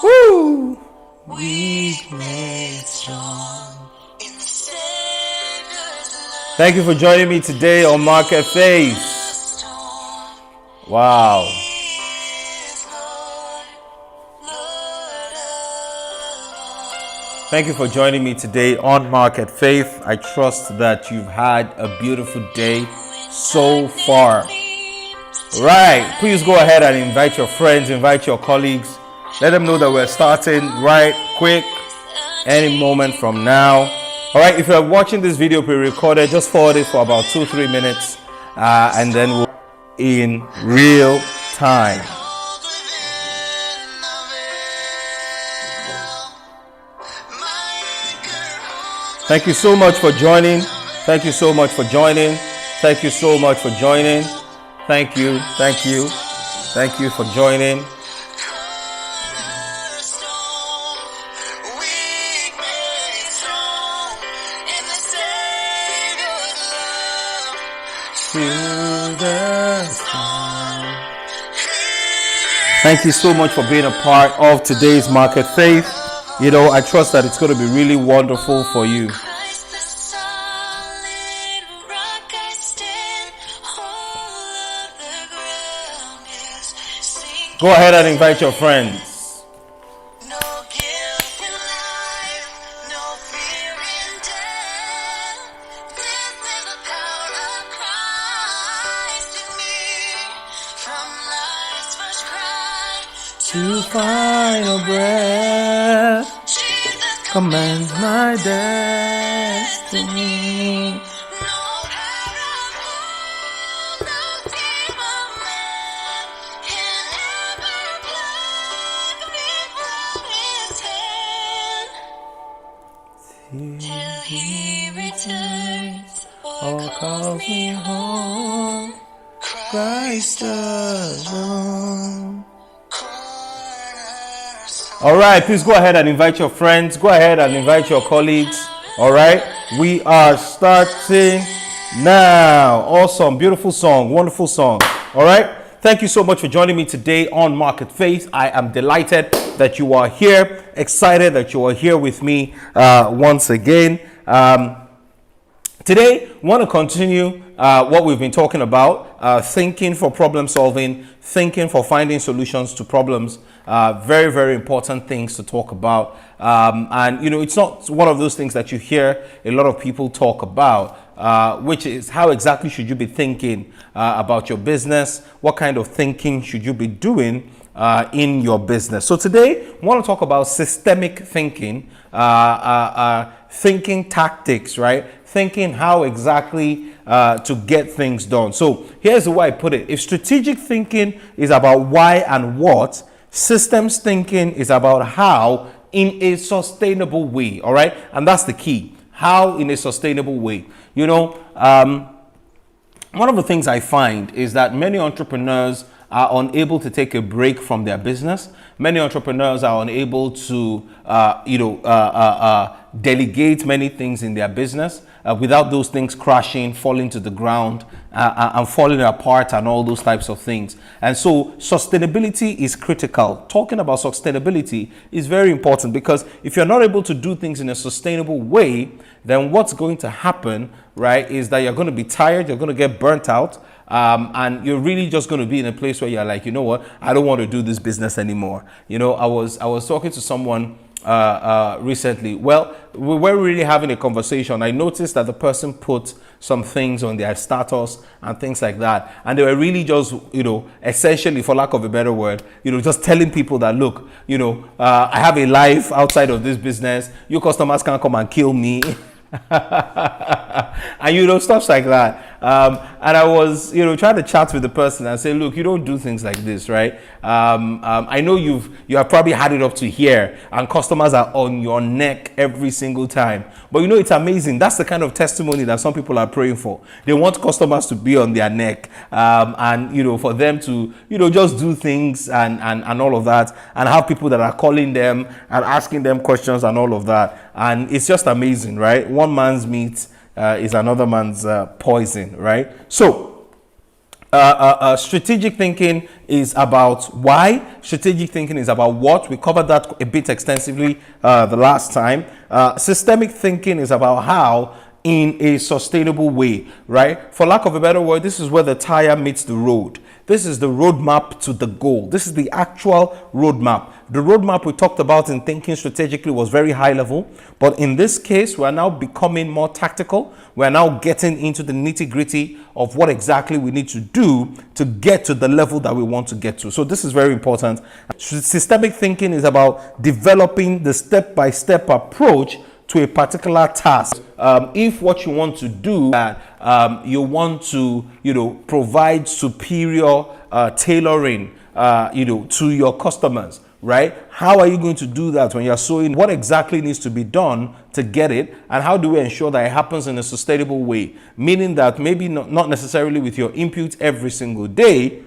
Woo! Weak made strong. Thank you for joining me today on Market Faith. Wow. Thank you for joining me today on Market Faith. I trust that you've had a beautiful day so far. Right. Please go ahead and invite your friends, invite your colleagues. Let them know that we're starting right quick, any moment from now. All right. If you're watching this video pre-recorded, just forward it for about 2-3 minutes, and then we'll in real time. Thank you so much for joining. Thank you so much for joining. Thank you so much for joining. Thank you. Thank you. Thank you for joining. Thank you so much for being a part of today's Market Faith. You know, I trust that it's going to be really wonderful for you. Go ahead and invite your friends. To final breath commands my destiny. Till he returns or calls me home, Christ alone. All right, please go ahead and invite your friends. Go ahead and invite your colleagues. All right, we are starting now. Awesome, beautiful song, wonderful song. All right, thank you so much for joining me today on Market Faith. I am delighted that you are here, excited that you are here with me once again. Today, I want to continue what we've been talking about, thinking for problem solving, thinking for finding solutions to problems. Very, very important things to talk about. And, you know, it's not one of those things that you hear a lot of people talk about, which is how exactly should you be thinking about your business? What kind of thinking should you be doing in your business? So today, I want to talk about systemic thinking, thinking tactics, right? Thinking how exactly to get things done. So here's the way I put it. If strategic thinking is about why and what, systems thinking is about how in a sustainable way. All right. And that's the key. How in a sustainable way. You know, one of the things I find is that many entrepreneurs are unable to take a break from their business. Many entrepreneurs are unable to, delegate many things in their business without those things crashing, falling to the ground, and falling apart and all those types of things. And so sustainability is critical. Talking about sustainability is very important, because if you're not able to do things in a sustainable way, then what's going to happen, right, is that you're going to be tired, you're going to get burnt out, and you're really just going to be in a place where you're like, you know what, I don't want to do this business anymore. You know, I was talking to someone recently. Well, we weren't really having a conversation. I noticed that the person put some things on their status and things like that, and they were really just, you know, essentially, for lack of a better word, you know, just telling people that, look, you know, I have a life outside of this business. Your customers can't come and kill me. And you know, stuff like that. And I was, you know, trying to chat with the person and say, look, you don't do things like this, right? I know you have probably had it up to here, and customers are on your neck every single time. But you know, it's amazing. That's the kind of testimony that some people are praying for. They want customers to be on their neck, and you know, for them to, you know, just do things and all of that, and have people that are calling them and asking them questions and all of that. And it's just amazing, right? One man's meat is another man's poison, right? So Strategic thinking is about why. Strategic thinking is about what. We covered that a bit extensively the last time. Systemic thinking is about how, in a sustainable way, right? For lack of a better word, this is where the tire meets the road. This is the roadmap to the goal. This is the actual roadmap. The roadmap we talked about in thinking strategically was very high level, but in this case, we're now becoming more tactical. We're now getting into the nitty gritty of what exactly we need to do to get to the level that we want to get to. So this is very important. Systemic thinking is about developing the step-by-step approach to a particular task. If what you want to do, you want to, provide superior tailoring, to your customers, right? How are you going to do that when you're sowing? What exactly needs to be done to get it? And how do we ensure that it happens in a sustainable way? Meaning that maybe not necessarily with your input every single day,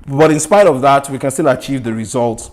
but in spite of that, we can still achieve the results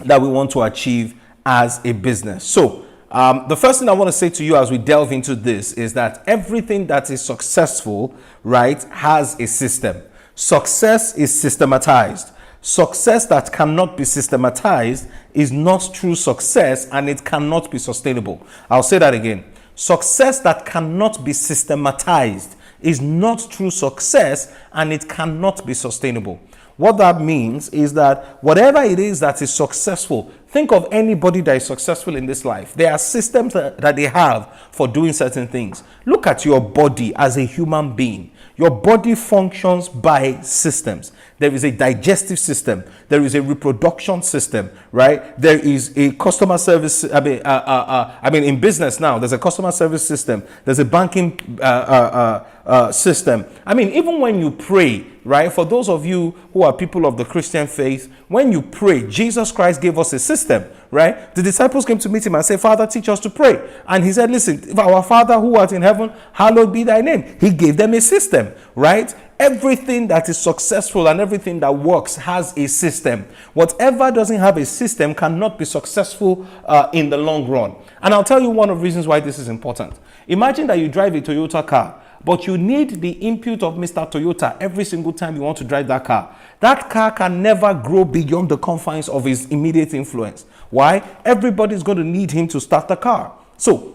that we want to achieve as a business. So the first thing I want to say to you as we delve into this is that everything that is successful, right, has a system. Success is systematized. Success that cannot be systematized is not true success, and it cannot be sustainable. I'll say that again. Success that cannot be systematized is not true success, and it cannot be sustainable. What that means is that whatever it is that is successful, think of anybody that is successful in this life. There are systems that they have for doing certain things. Look at your body as a human being. Your body functions by systems. There is a digestive system. There is a reproduction system, right? There is a customer service. In business now, there's a customer service system. There's a banking system. Even when you pray, right? For those of you who are people of the Christian faith, when you pray, Jesus Christ gave us a system, right? The disciples came to meet him and said, Father, teach us to pray. And he said, listen, our Father who art in heaven, hallowed be thy name. He gave them a system, right? Everything that is successful and everything that works has a system. Whatever doesn't have a system cannot be successful in the long run. And I'll tell you one of the reasons why this is important. Imagine that you drive a Toyota car, but you need the input of Mr. Toyota every single time you want to drive that car. That car can never grow beyond the confines of his immediate influence. Why? Everybody's going to need him to start the car. So,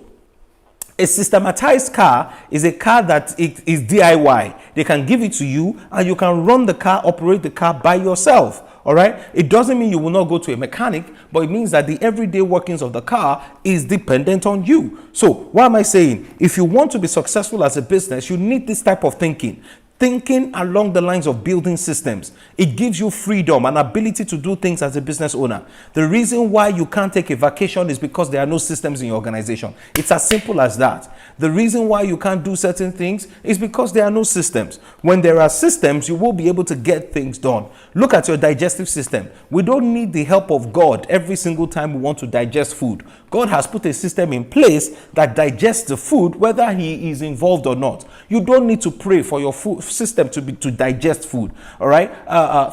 a systematized car is a car that it is DIY. They can give it to you and you can run the car, operate the car by yourself. All right. It doesn't mean you will not go to a mechanic, but it means that the everyday workings of the car is dependent on you. So what am I saying? If you want to be successful as a business, you need this type of thinking. Thinking along the lines of building systems. It gives you freedom and ability to do things as a business owner. The reason why you can't take a vacation is because there are no systems in your organization. It's as simple as that. The reason why you can't do certain things is because there are no systems. When there are systems, you will be able to get things done. Look at your digestive system. We don't need the help of God every single time we want to digest food. God has put a system in place that digests the food whether he is involved or not. You don't need to pray for your food system to digest food. All right.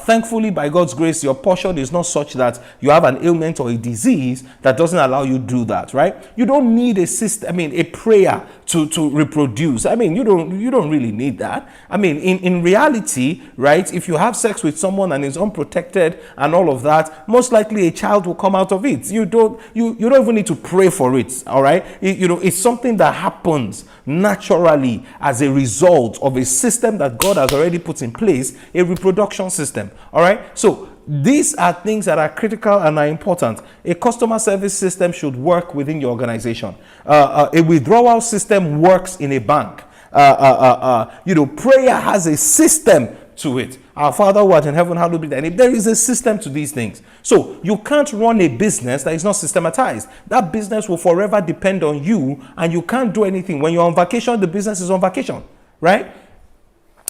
Thankfully, by God's grace, your portion is not such that you have an ailment or a disease that doesn't allow you to do that. Right. You don't need a system. A prayer to reproduce. You don't really need that. In reality, right, if you have sex with someone and is unprotected and all of that, most likely a child will come out of it. You don't even need to pray for it. All right. It's something that happens naturally as a result of a system that God has already put in place, a reproduction system. All right. So these are things that are critical and are important. A customer service system should work within your organization. A withdrawal system works in a bank. Prayer has a system to it. Our Father who art in heaven, hallowed be thy name. There is a system to these things. So you can't run a business that is not systematized. That business will forever depend on you, and you can't do anything. When you're on vacation, the business is on vacation, right?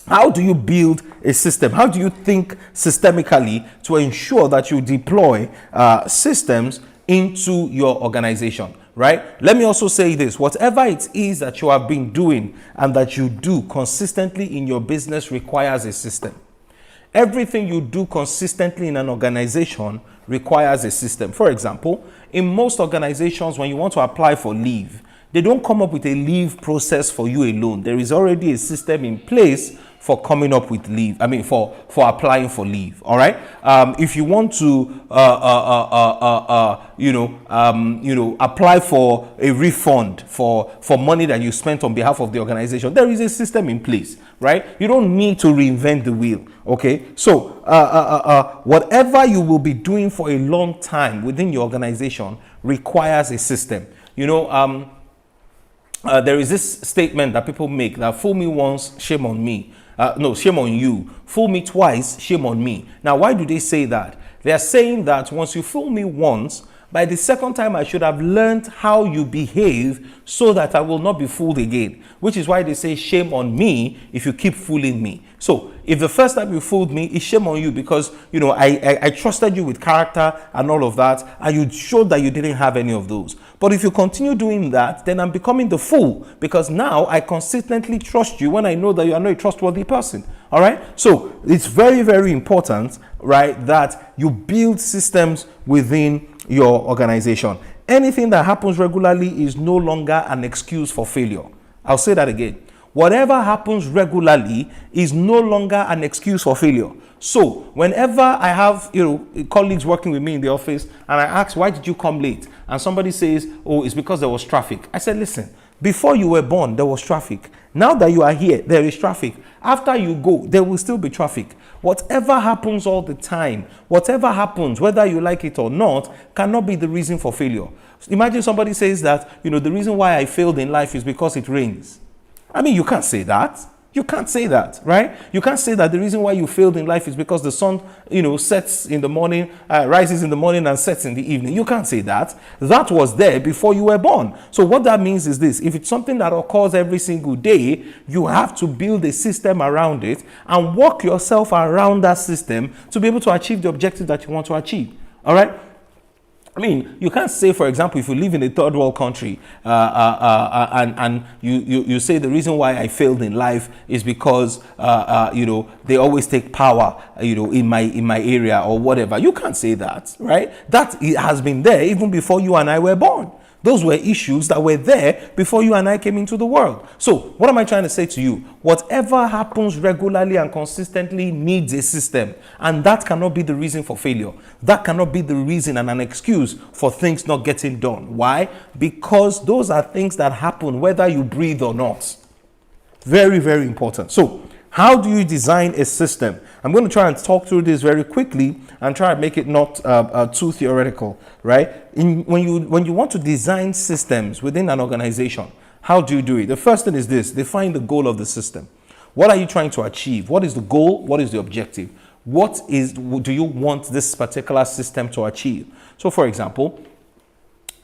How do you build a system? How do you think systemically to ensure that you deploy systems into your organization, right? Let me also say this. Whatever it is that you have been doing and that you do consistently in your business requires a system. Everything you do consistently in an organization requires a system. For example, in most organizations, when you want to apply for leave, They don't come up with a leave process for you alone. There is already a system in place for coming up with leave. I mean, for applying for leave. All right. If you want to, apply for a refund for money that you spent on behalf of the organization, there is a system in place, right? You don't need to reinvent the wheel. Okay. So, whatever you will be doing for a long time within your organization requires a system. There is this statement that people make that fool me once, shame on me. No, shame on you. Fool me twice, shame on me. Now, why do they say that? They are saying that once you fool me once, by the second time I should have learned how you behave so that I will not be fooled again. Which is why they say shame on me if you keep fooling me. So if the first time you fooled me, it's shame on you because, I trusted you with character and all of that, and you showed that you didn't have any of those. But if you continue doing that, then I'm becoming the fool because now I consistently trust you when I know that you are not a trustworthy person. All right. So it's very, very important, right, that you build systems within your organization. Anything that happens regularly is no longer an excuse for failure. I'll say that again. Whatever happens regularly is no longer an excuse for failure. So whenever I have, colleagues working with me in the office and I ask, why did you come late? And somebody says, oh, it's because there was traffic. I said, listen, before you were born, there was traffic. Now that you are here, there is traffic. After you go, there will still be traffic. Whatever happens all the time, whatever happens, whether you like it or not, cannot be the reason for failure. Imagine somebody says that, the reason why I failed in life is because it rains. I mean, you can't say that. You can't say that, right? You can't say that the reason why you failed in life is because the sun, sets in the morning, rises in the morning and sets in the evening. You can't say that. That was there before you were born. So what that means is this: if it's something that occurs every single day, you have to build a system around it and work yourself around that system to be able to achieve the objective that you want to achieve. All right? I mean, you can't say, for example, if you live in a third world country and you say the reason why I failed in life is because, they always take power, in my area or whatever. You can't say that, right? That has been there even before you and I were born. Those were issues that were there before you and I came into the world. So what am I trying to say to you? Whatever happens regularly and consistently needs a system. And that cannot be the reason for failure. That cannot be the reason and an excuse for things not getting done. Why? Because those are things that happen whether you breathe or not. Very, very important. So how do you design a system? I'm going to try and talk through this very quickly and try and make it not too theoretical, right? When you want to design systems within an organization, how do you do it? The first thing is this: define the goal of the system. What are you trying to achieve? What is the goal? What is the objective? What do you want this particular system to achieve? So, for example,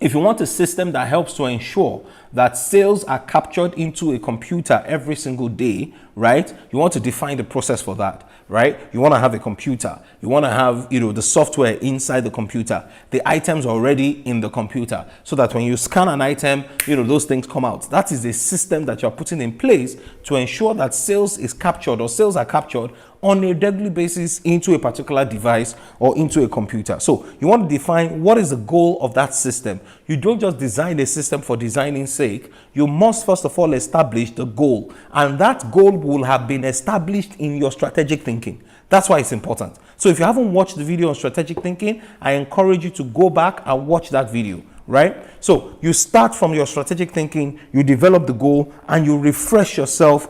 if you want a system that helps to ensure that sales are captured into a computer every single day, right? You want to define the process for that, right? You want to have a computer. You want to have, the software inside the computer. The items are already in the computer so that when you scan an item, those things come out. That is a system that you're putting in place to ensure that sales is captured or sales are captured on a daily basis into a particular device or into a computer. So you want to define what is the goal of that system. You don't just design a system for designing's sake. You must first of all establish the goal, and that goal will have been established in your strategic thinking. That's why it's important. So if you haven't watched the video on strategic thinking, I encourage you to go back and watch that video, right? So you start from your strategic thinking, you develop the goal, and you refresh yourself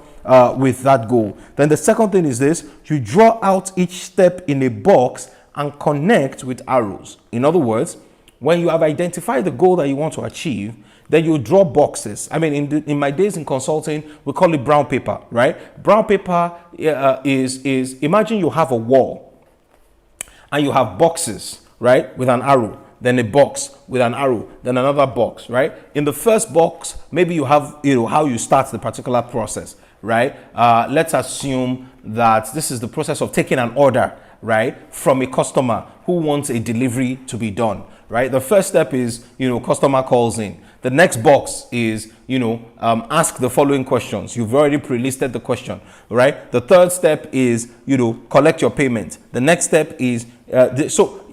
with that goal. Then the second thing is this: you draw out each step in a box and connect with arrows. In other words, when you have identified the goal that you want to achieve, then you draw boxes. I mean, in my days in consulting, we call it brown paper, right? Brown paper is imagine you have a wall and you have boxes, right, with an arrow, then a box with an arrow, then another box, right? In the first box, maybe you have, how you start the particular process, right? Let's assume that this is the process of taking an order, right, from a customer who wants a delivery to be done, right? The first step is, customer calls in. The next box is, ask the following questions. You've already pre-listed the question, right? The third step is, collect your payment. The next step is, so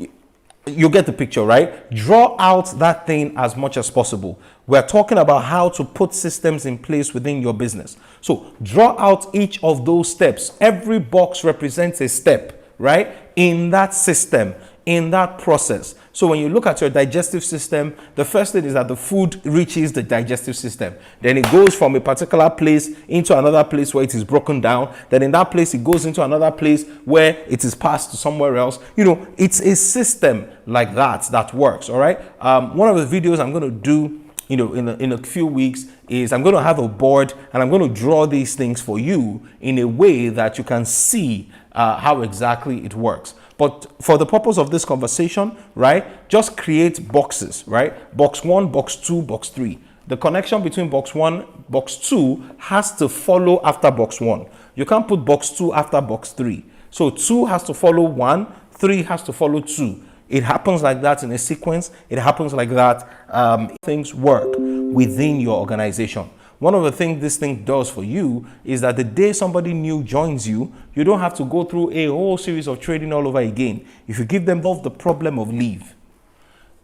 You get the picture, right? Draw out that thing as much as possible. We're talking about how to put systems in place within your business. So draw out each of those steps. Every box represents a step, right? In that system, in that process. So when you look at your digestive system, the first thing is that the food reaches the digestive system. Then it goes from a particular place into another place where it is broken down. Then in that place, it goes into another place where it is passed to somewhere else. You know, it's a system like that works, all right? One of the videos I'm going to do, you know, in a few weeks is I'm going to have a board and I'm going to draw these things for you in a way that you can see how exactly it works. But for the purpose of this conversation, right, just create boxes, right? Box 1, box 2, box 3. The connection between box 1, box 2 has to follow after box 1. You can't put box 2 after box 3. So 2 has to follow 1, 3 has to follow 2. It happens like that in a sequence. It happens like that. Things work within your organization. One of the things this thing does for you is that the day somebody new joins you, you don't have to go through a whole series of training all over again. If you give them both the problem of leave.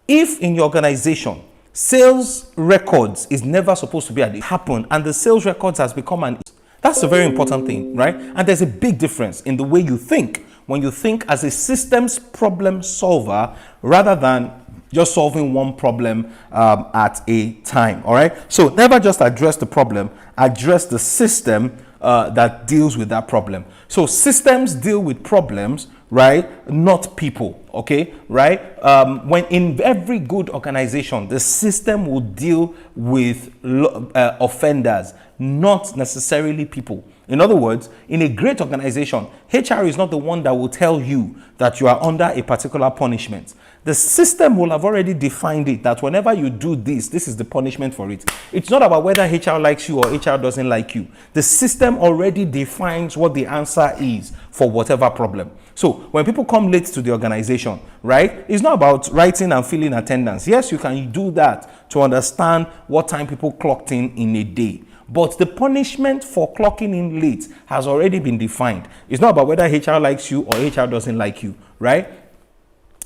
If in your organization, sales records is never supposed to be at it happen and the sales records has become an, that's a very important thing, right? And there's a big difference in the way you think when you think as a systems problem solver rather than just solving one problem at a time, all right? So never just address the problem, address the system that deals with that problem. So systems deal with problems, right? Not people, okay, right? When in every good organization, the system will deal with offenders, not necessarily people. In other words, in a great organization, HR is not the one that will tell you that you are under a particular punishment. The system will have already defined it that whenever you do this, this is the punishment for it. It's not about whether HR likes you or HR doesn't like you. The system already defines what the answer is for whatever problem. So when people come late to the organization, right, it's not about writing and filling attendance. Yes, you can do that to understand what time people clocked in a day. But the punishment for clocking in late has already been defined. It's not about whether HR likes you or HR doesn't like you, right?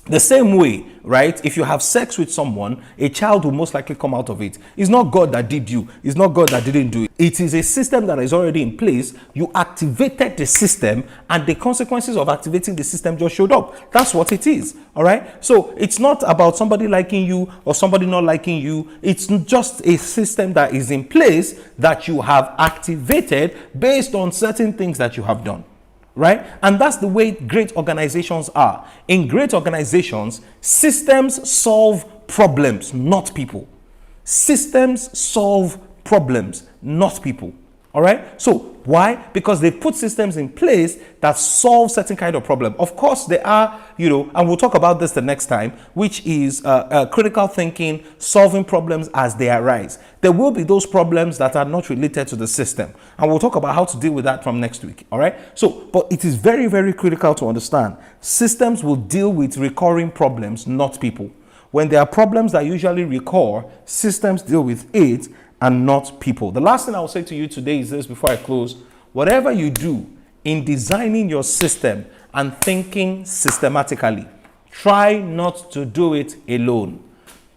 The same way, right, if you have sex with someone, a child will most likely come out of it. It's not God that did you. It's not God that didn't do it. It is a system that is already in place. You activated the system and the consequences of activating the system just showed up. That's what it is, all right? So it's not about somebody liking you or somebody not liking you. It's just a system that is in place that you have activated based on certain things that you have done. Right? And that's the way great organizations are. In great organizations, systems solve problems, not people. Systems solve problems, not people. All right? So why? Because they put systems in place that solve certain kind of problem. Of course, they are, you know, and we'll talk about this the next time, which is critical thinking, solving problems as they arise. There will be those problems that are not related to the system. And we'll talk about how to deal with that from next week. All right? So, but it is very, very critical to understand. Systems will deal with recurring problems, not people. When there are problems that usually recur, systems deal with it and not people. The last thing I will say to you today is this before I close. Whatever you do in designing your system and thinking systematically, try not to do it alone.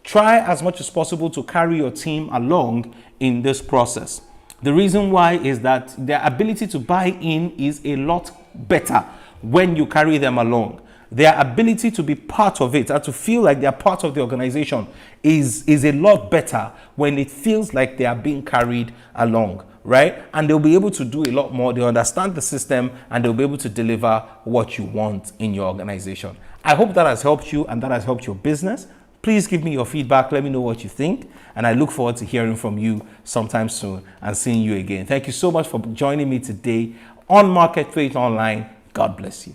Try as much as possible to carry your team along in this process. The reason why is that their ability to buy in is a lot better when you carry them along. Their ability to be part of it and to feel like they are part of the organization is a lot better when it feels like they are being carried along, right? And they'll be able to do a lot more. They understand the system and they'll be able to deliver what you want in your organization. I hope that has helped you and that has helped your business. Please give me your feedback. Let me know what you think. And I look forward to hearing from you sometime soon and seeing you again. Thank you so much for joining me today on Marketfaith.Online. God bless you.